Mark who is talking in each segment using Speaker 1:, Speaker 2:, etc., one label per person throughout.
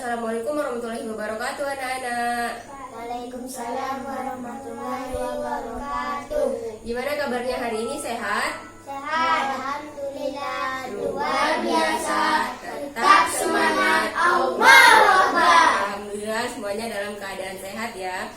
Speaker 1: Assalamualaikum warahmatullahi wabarakatuh anak-anak.
Speaker 2: Waalaikumsalam warahmatullahi wabarakatuh.
Speaker 1: Gimana kabarnya hari ini, sehat?
Speaker 2: Sehat, alhamdulillah. Luar biasa. Tetap semangat. Allahu Akbar.
Speaker 1: Alhamdulillah semuanya dalam keadaan sehat ya.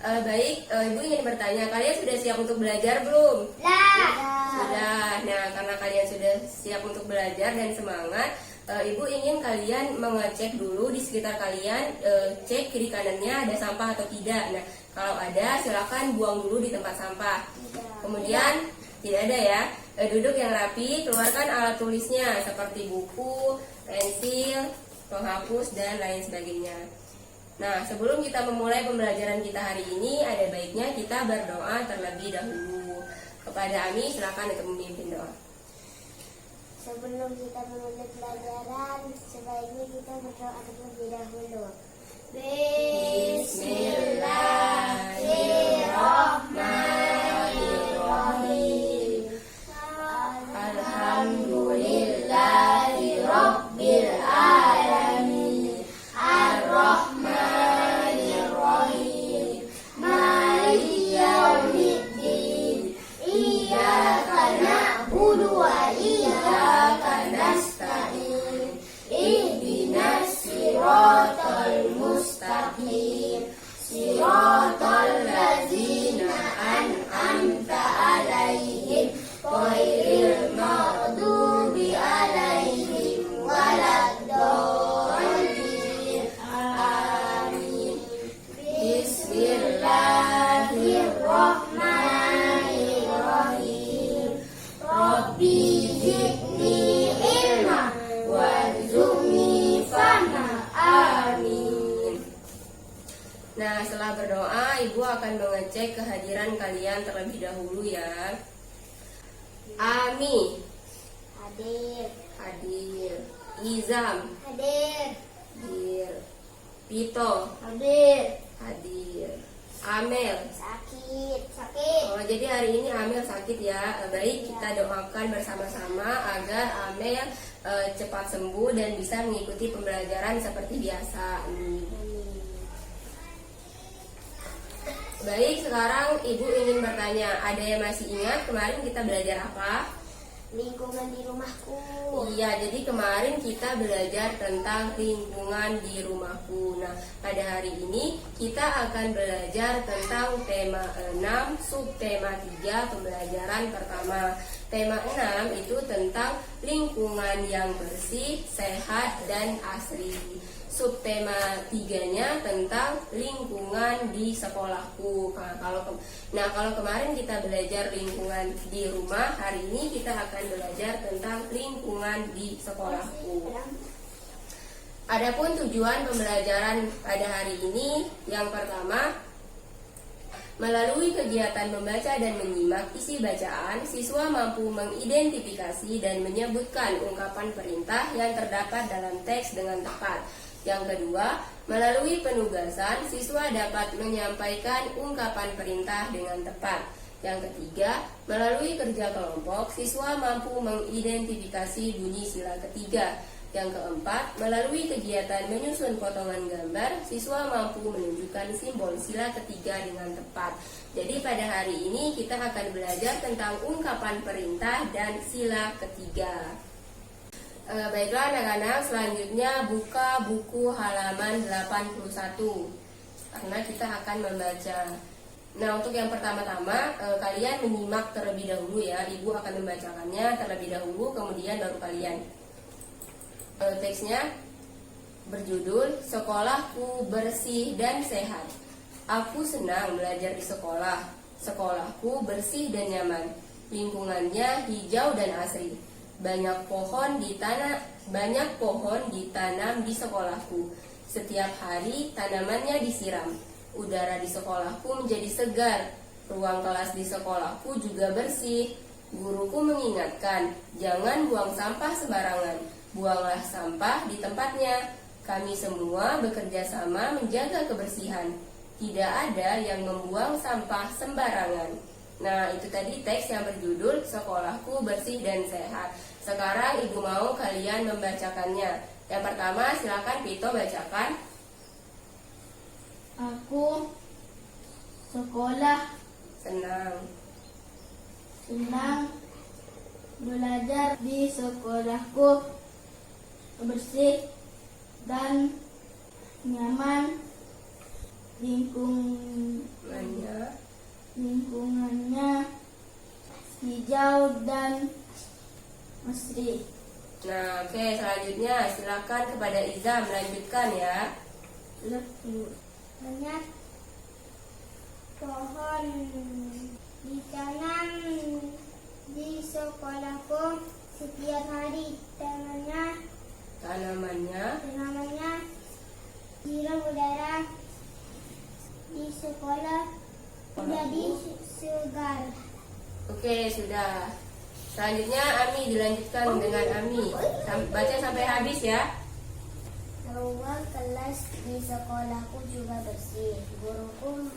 Speaker 1: Baik, Ibu ingin bertanya, kalian sudah siap untuk belajar belum? Sudah. Nah, karena kalian sudah siap untuk belajar dan semangat, Ibu ingin kalian mengecek dulu di sekitar kalian, cek kiri kanannya ada sampah atau tidak. Nah, kalau ada silakan buang dulu di tempat sampah. Kemudian tidak ada ya, duduk yang rapi, keluarkan alat tulisnya seperti buku, pensil, penghapus dan lain sebagainya. Nah, sebelum kita memulai pembelajaran kita hari ini, ada baiknya kita berdoa terlebih dahulu. Kepada Ami, silakan untuk memimpin doa.
Speaker 2: Sebelum kita memulai pelajaran, sebaiknya kita berdoa terlebih dahulu. Bismillahirrahmanirrahim. Alhamdulillahirabbil alamin. Ar-Rahmanir-Rahim. Maliki yaumiddin. Iyyaka na'budu wa iyyaka nasta'in. Ihdinas siratal mustaqim. Siratal ladzina an'amta 'alaihim ghairil maghdubi 'alaihim waladdallin. Amin. Bismillahirrahmanirrahim. Rabbi zidni ilma warzuqni fahma. Amin.
Speaker 1: Nah, setelah berdoa, Ibu akan mengecek kehadiran kalian terlebih dahulu ya. Ami,
Speaker 2: Hadir.
Speaker 1: hadir. Izam,
Speaker 2: Hadir.
Speaker 1: hadir. Pito,
Speaker 2: Hadir.
Speaker 1: hadir. Amel.
Speaker 2: Sakit.
Speaker 1: Oh, jadi hari ini Amel sakit ya. Baik, kita doakan bersama-sama agar Amel cepat sembuh dan bisa mengikuti pembelajaran seperti biasa. Baik, sekarang Ibu ingin bertanya, ada yang masih ingat kemarin kita belajar apa?
Speaker 2: Lingkungan di rumahku.
Speaker 1: Iya, jadi kemarin kita belajar tentang lingkungan di rumahku. Nah, pada hari ini kita akan belajar tentang tema 6, subtema 3, pembelajaran pertama. Tema 6 itu tentang lingkungan yang bersih, sehat, dan asri. Subtema 3-nya tentang lingkungan di sekolahku. Nah, kalau kemarin kita belajar lingkungan di rumah, hari ini kita akan belajar tentang lingkungan di sekolahku. Adapun tujuan pembelajaran pada hari ini, yang pertama, melalui kegiatan membaca dan menyimak isi bacaan, siswa mampu mengidentifikasi dan menyebutkan ungkapan perintah yang terdapat dalam teks dengan tepat. Yang kedua, melalui penugasan, siswa dapat menyampaikan ungkapan perintah dengan tepat. Yang ketiga, melalui kerja kelompok, siswa mampu mengidentifikasi bunyi sila ketiga. Yang keempat, melalui kegiatan menyusun potongan gambar, siswa mampu menunjukkan simbol sila ketiga dengan tepat. Jadi pada hari ini kita akan belajar tentang ungkapan perintah dan sila ketiga. Baiklah anak-anak, selanjutnya buka buku halaman 81 karena kita akan membaca. Nah, untuk yang pertama-tama kalian menyimak terlebih dahulu ya. Ibu akan membacakannya terlebih dahulu, kemudian baru kalian. Teksnya berjudul Sekolahku Bersih dan Sehat. Aku senang belajar di sekolah. Sekolahku bersih dan nyaman. Lingkungannya hijau dan asri. Banyak pohon ditanam di sekolahku. Setiap hari tanamannya disiram. Udara di sekolahku menjadi segar. Ruang kelas di sekolahku juga bersih. Guruku mengingatkan, jangan buang sampah sembarangan. Buanglah sampah di tempatnya. Kami semua bekerja sama menjaga kebersihan. Tidak ada yang membuang sampah sembarangan. Nah, itu tadi teks yang berjudul Sekolahku Bersih dan Sehat. Sekarang Ibu mau kalian membacakannya. Yang pertama, silakan Vito bacakan.
Speaker 2: Aku sekolah
Speaker 1: Senang.
Speaker 2: senang belajar di sekolahku bersih dan nyaman lingkungannya hijau dan asri.
Speaker 1: Nah, oke, selanjutnya silakan kepada Iza melanjutkan ya.
Speaker 2: Banyak pohon ditanam di sekolahku setiap hari. Tanamannya hirup udara di sekolah menjadi segar.
Speaker 1: Oke, sudah. Selanjutnya Ami dilanjutkan dengan Ami. Baca sampai habis ya.
Speaker 2: Ruang kelas di sekolahku juga bersih. Guruku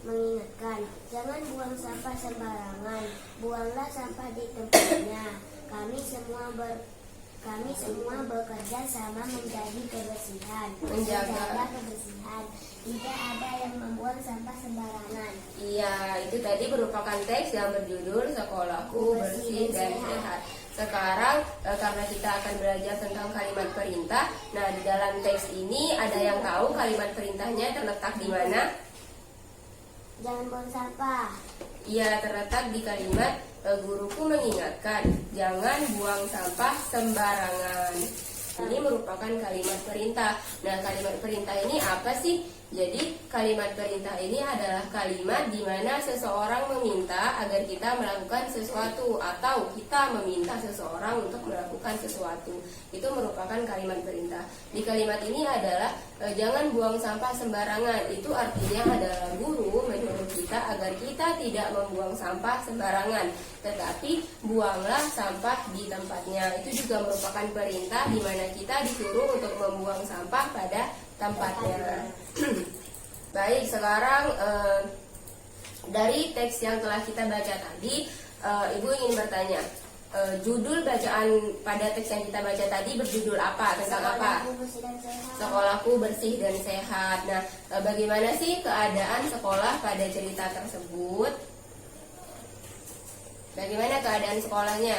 Speaker 2: mengingatkan, jangan buang sampah sembarangan. Buanglah sampah di tempatnya. Kami semua bekerja sama menjaga kebersihan. Tidak ada yang membuang sampah sembarangan.
Speaker 1: Iya, itu tadi merupakan teks yang berjudul Sekolahku Bersih dan Sehat. Sekarang karena kita akan belajar tentang kalimat perintah. Nah, di dalam teks ini ada yang tahu kalimat perintahnya terletak di mana?
Speaker 2: Jangan buang sampah.
Speaker 1: Ia terletak di kalimat guruku mengingatkan, jangan buang sampah sembarangan. Ini merupakan kalimat perintah. Nah, kalimat perintah ini apa sih? Jadi, kalimat perintah ini adalah kalimat di mana seseorang meminta agar kita melakukan sesuatu atau kita meminta seseorang untuk melakukan sesuatu. Itu merupakan kalimat perintah. Di kalimat ini adalah jangan buang sampah sembarangan. Itu artinya adalah guru menyuruh kita agar kita tidak membuang sampah sembarangan, tetapi buanglah sampah di tempatnya. Itu juga merupakan perintah di mana kita disuruh untuk membuang sampah pada tempatnya. Baik, sekarang dari teks yang telah kita baca tadi, Ibu ingin bertanya, judul bacaan pada teks yang kita baca tadi berjudul apa? Tentang apa? Sekolahku bersih dan sehat. Nah, bagaimana sih keadaan sekolah pada cerita tersebut? Bagaimana keadaan sekolahnya?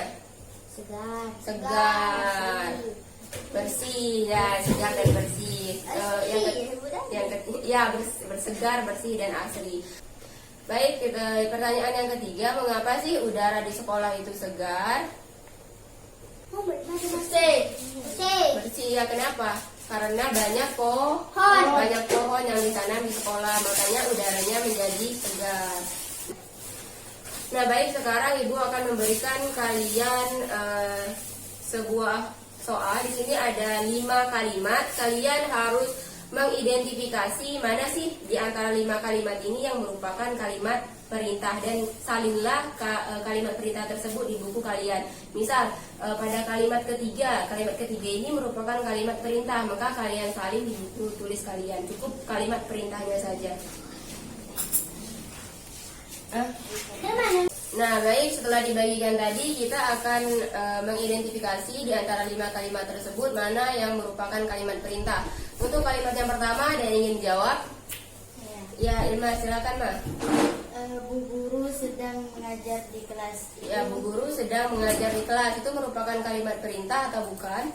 Speaker 1: Segar, bersih ya, segar dan bersih. Bersegar, bersih dan asri. Baik, pertanyaan yang ketiga, mengapa sih udara di sekolah itu segar? Bersih ya, kenapa? Karena banyak pohon yang ditanam di sekolah, makanya udaranya menjadi segar. Nah, baik, sekarang Ibu akan memberikan kalian sebuah soal. Di sini ada 5 kalimat. Kalian harus mengidentifikasi mana sih di antara 5 kalimat ini yang merupakan kalimat perintah, dan salinlah kalimat perintah tersebut di buku kalian. Misal pada kalimat ketiga ini merupakan kalimat perintah, maka kalian salin di buku tulis kalian. Cukup kalimat perintahnya saja. Nah, baik, setelah dibagikan tadi, kita akan mengidentifikasi di antara 5 kalimat tersebut mana yang merupakan kalimat perintah. Untuk kalimat yang pertama, ada yang ingin jawab? Ya, Irma, silakan, Ma.
Speaker 2: Bu guru sedang mengajar di kelas.
Speaker 1: Ya, Bu guru sedang mengajar di kelas. Itu merupakan kalimat perintah atau bukan?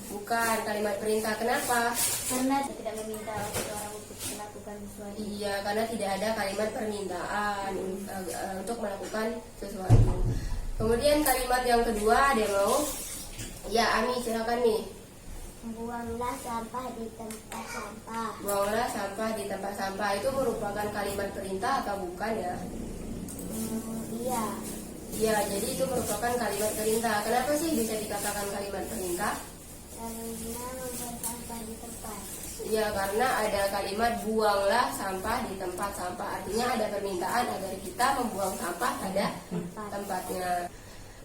Speaker 1: Bukan kalimat perintah. Kenapa?
Speaker 2: Karena tidak meminta seseorang untuk melakukan sesuatu.
Speaker 1: Iya, karena tidak ada kalimat permintaan untuk melakukan sesuatu. Kemudian kalimat yang kedua, ada yang mau? Ya, Ami, silakan nih.
Speaker 2: Buanglah sampah di tempat sampah.
Speaker 1: Buanglah sampah di tempat sampah. Itu merupakan kalimat perintah atau bukan ya?
Speaker 2: Iya.
Speaker 1: Iya, jadi itu merupakan kalimat perintah. Kenapa sih bisa dikatakan kalimat perintah?
Speaker 2: Karena membuang sampah di tempat.
Speaker 1: Ya, karena ada kalimat buanglah sampah di tempat sampah. Artinya ada permintaan agar kita membuang sampah pada tempatnya.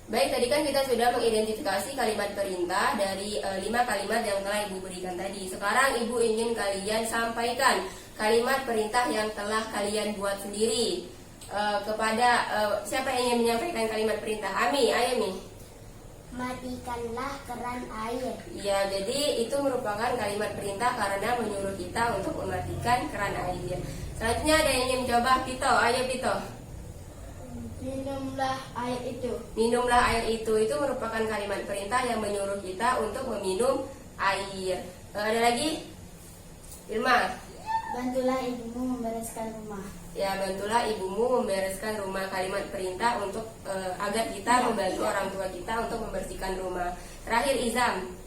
Speaker 1: Baik, tadi kan kita sudah mengidentifikasi kalimat perintah dari 5 kalimat yang telah Ibu berikan tadi. Sekarang Ibu ingin kalian sampaikan kalimat perintah yang telah kalian buat sendiri kepada siapa yang ingin menyampaikan kalimat perintah? Ami, ayo Mi.
Speaker 2: Matikanlah keran air.
Speaker 1: Ya, jadi itu merupakan kalimat perintah karena menyuruh kita untuk mematikan keran air. Selanjutnya ada yang ingin mencoba? Pito, ayo Pito.
Speaker 2: Minumlah air itu.
Speaker 1: Minumlah air itu merupakan kalimat perintah yang menyuruh kita untuk meminum air. Ada lagi? Irma.
Speaker 2: Bantulah ibumu membereskan rumah.
Speaker 1: Ya, bantulah ibumu membereskan rumah, kalimat perintah untuk agar kita membantu orang tua kita untuk membersihkan rumah. Terakhir Izam.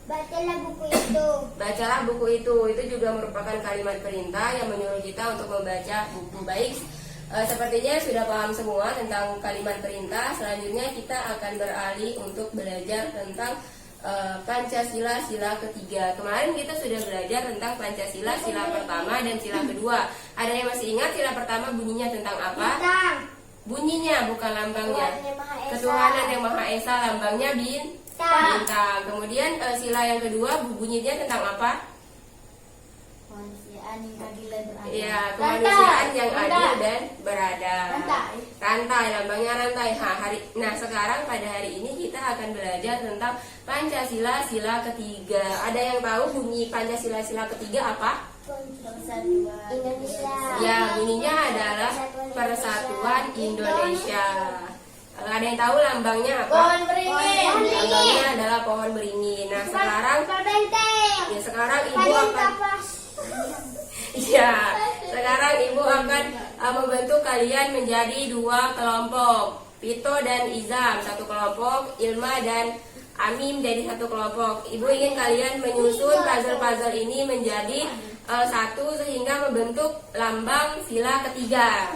Speaker 2: Bacalah buku itu.
Speaker 1: Bacalah buku itu juga merupakan kalimat perintah yang menyuruh kita untuk membaca buku. Baik, sepertinya sudah paham semua tentang kalimat perintah. Selanjutnya kita akan beralih untuk belajar tentang Pancasila sila ketiga. Kemarin kita sudah belajar tentang Pancasila sila pertama dan sila kedua. Ada yang masih ingat sila pertama bunyinya tentang apa?
Speaker 2: Bintang.
Speaker 1: Bunyinya bukan lambangnya.
Speaker 2: Tuhan Yang Maha Esa.
Speaker 1: Ketuhanan yang Maha Esa, lambangnya bintang. Kemudian sila yang kedua bunyinya tentang apa?
Speaker 2: Kemanusiaan yang adil dan beradab.
Speaker 1: Ya, kemanusiaan yang adil dan beradab.
Speaker 2: Rantai.
Speaker 1: Rantai, lambangnya rantai. Nah, sekarang pada hari ini kita akan belajar tentang Pancasila sila ketiga. Ada yang tahu bunyi Pancasila sila ketiga apa?
Speaker 2: Persatuan Indonesia.
Speaker 1: Ya, bunyinya adalah Persatuan Indonesia. Ada yang tahu lambangnya apa?
Speaker 2: Pohon beringin.
Speaker 1: Lambangnya adalah pohon beringin. Nah, sekarang ibu akan Ya, sekarang ibu akan membantu kalian menjadi dua kelompok. Pito dan Izam satu kelompok, Ilma dan Amim jadi satu kelompok. Ibu ingin kalian menyusun puzzle-puzzle ini menjadi satu sehingga membentuk lambang sila ketiga.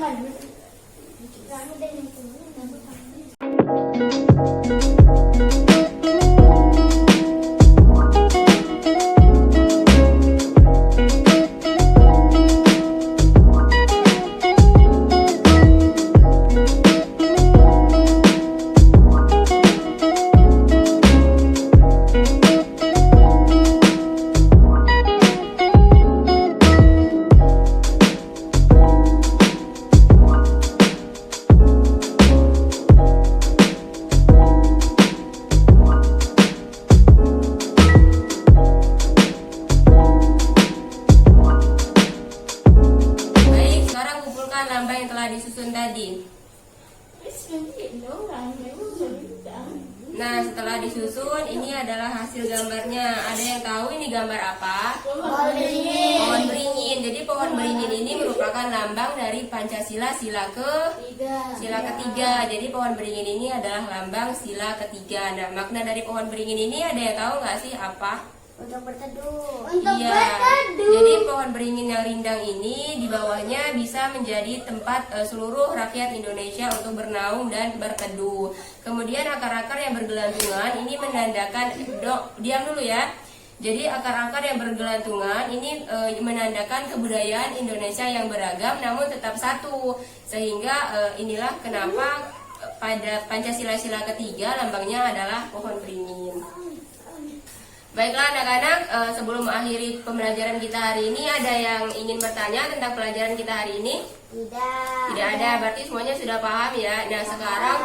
Speaker 1: Lambang yang telah disusun tadi. Nah, setelah disusun, ini adalah hasil gambarnya. Ada yang tahu ini gambar apa?
Speaker 2: Pohon beringin.
Speaker 1: Pohon beringin. Jadi pohon beringin ini merupakan lambang dari Pancasila sila ketiga. Jadi pohon beringin ini adalah lambang sila ketiga. Nah, makna dari pohon beringin ini ada yang tahu nggak sih apa?
Speaker 2: Untuk berteduh.
Speaker 1: Iya. Jadi pohon beringin yang rindang ini di bawahnya bisa menjadi tempat seluruh rakyat Indonesia untuk bernaung dan berteduh. Kemudian akar-akar yang bergelantungan ini menandakan diam dulu ya. Jadi akar-akar yang bergelantungan ini menandakan kebudayaan Indonesia yang beragam namun tetap satu. Sehingga inilah kenapa pada Pancasila sila ketiga lambangnya adalah pohon beringin. Baiklah anak-anak, sebelum mengakhiri pembelajaran kita hari ini, ada yang ingin bertanya tentang pelajaran kita hari ini?
Speaker 2: Tidak.
Speaker 1: Tidak ada, berarti semuanya sudah paham ya. Nah sekarang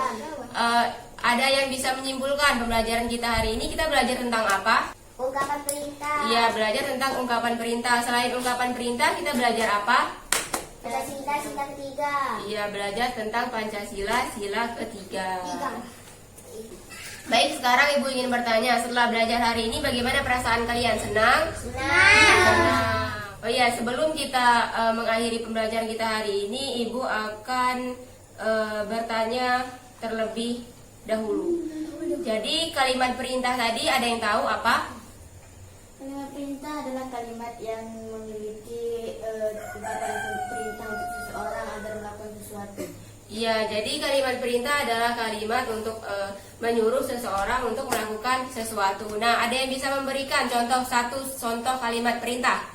Speaker 1: ada yang bisa menyimpulkan pembelajaran kita hari ini. Kita belajar tentang apa?
Speaker 2: Ungkapan perintah.
Speaker 1: Iya, belajar tentang ungkapan perintah. Selain ungkapan perintah, kita belajar apa?
Speaker 2: Pancasila sila ketiga.
Speaker 1: Iya, belajar tentang Pancasila sila ketiga. Baik, sekarang ibu ingin bertanya, setelah belajar hari ini bagaimana perasaan kalian? Senang? Senang. Oh iya, sebelum kita mengakhiri pembelajaran kita hari ini, ibu akan bertanya terlebih dahulu. Jadi kalimat perintah tadi ada yang tahu apa?
Speaker 2: Kalimat perintah adalah kalimat yang memiliki ungkapan perintah untuk seseorang agar melakukan sesuatu.
Speaker 1: Iya, jadi kalimat perintah adalah kalimat untuk menyuruh seseorang untuk melakukan sesuatu. Nah, ada yang bisa memberikan satu contoh kalimat perintah?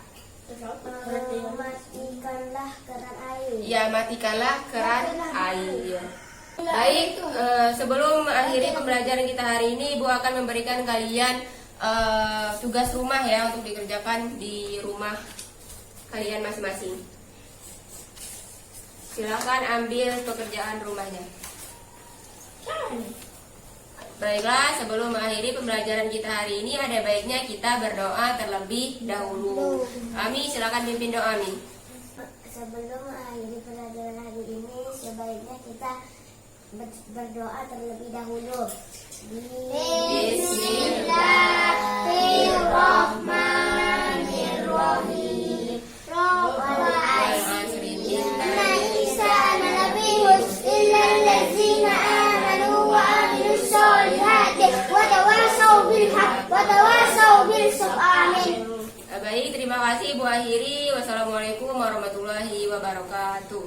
Speaker 2: Matikanlah keran air.
Speaker 1: Ya, matikanlah keran air. Baik, sebelum mengakhiri pembelajaran kita hari ini, Ibu akan memberikan kalian tugas rumah ya untuk dikerjakan di rumah kalian masing-masing. Silakan ambil pekerjaan rumahnya. Baiklah, sebelum mengakhiri pembelajaran kita hari ini, ada baiknya kita berdoa terlebih dahulu. Ami, silakan pimpin doa, Ami.
Speaker 2: Sebelum mengakhiri pelajaran hari ini, sebaiknya kita berdoa terlebih dahulu. Bismillahirrahmanirrahim. Rabbal alamin. Inna insana labihus illa allazina amanu wa amilus solihati wa tawasaw bil haqq wa tawasaw bil sabr. Amin.
Speaker 1: Baik, terima kasih Bu Akhiri. Wassalamualaikum warahmatullahi wabarakatuh.